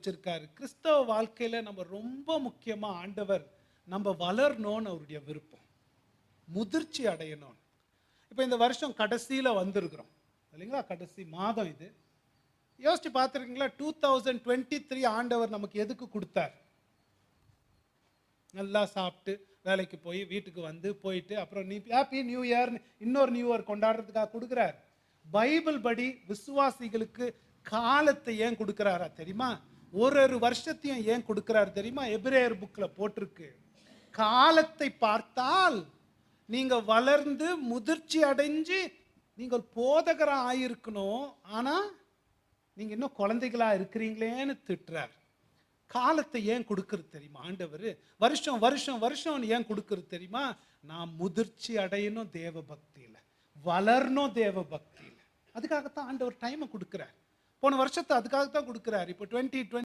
வச்சிருக்காரு. கிறிஸ்தவ வாழ்க்கையில நம்ம ரொம்ப முக்கியமா ஆண்டவர் நம்ம வளரணும்னு அவருடைய விருப்பம். முதிர்ச்சி அடையணும். இப்போ இந்த வருஷம் கடைசியில வந்திருக்கிறோம் இல்லைங்களா? கடைசி மாதம் இது. யோசிச்சு பார்த்துருக்கீங்களா? 2023 ஆண்டவர் நமக்கு எதுக்கு கொடுத்தார்? நல்லா சாப்பிட்டு வேலைக்கு போய் வீட்டுக்கு வந்து போயிட்டு அப்புறம் நீ ஹாப்பி நியூ இயர் இன்னொரு நியூ இயர் கொண்டாடுறதுக்காக கொடுக்குறார். பைபிள் படி விசுவாசிகளுக்கு காலத்தை ஏன் கொடுக்குறாரா தெரியுமா? ஒரு ஒரு வருஷத்தையும் ஏன் கொடுக்குறாரு தெரியுமா? எபிரேயர் புக்கில் போட்டிருக்கு. காலத்தை பார்த்தால் நீங்க வளர்ந்து முதிர்ச்சி அடைஞ்சு நீங்கள் போதகரா ஆயிருக்கணும். ஆனா நீங்க இன்னும் குழந்தைகளா இருக்கிறீங்களேன்னு திட்டுறார். காலத்தை ஏன் கொடுக்கறது தெரியுமா ஆண்டவர்? வருஷம் வருஷம் வருஷம் ஏன் கொடுக்கறது தெரியுமா? நான் முதிர்ச்சி அடையணும் தேவ பக்தியில, வளரணும் தேவ பக்தியில. அதுக்காகத்தான் ஆண்டவர் டைமை கொடுக்கிறார். போன வருஷத்தை அதுக்காகத்தான் கொடுக்கிறார். இப்போ 2020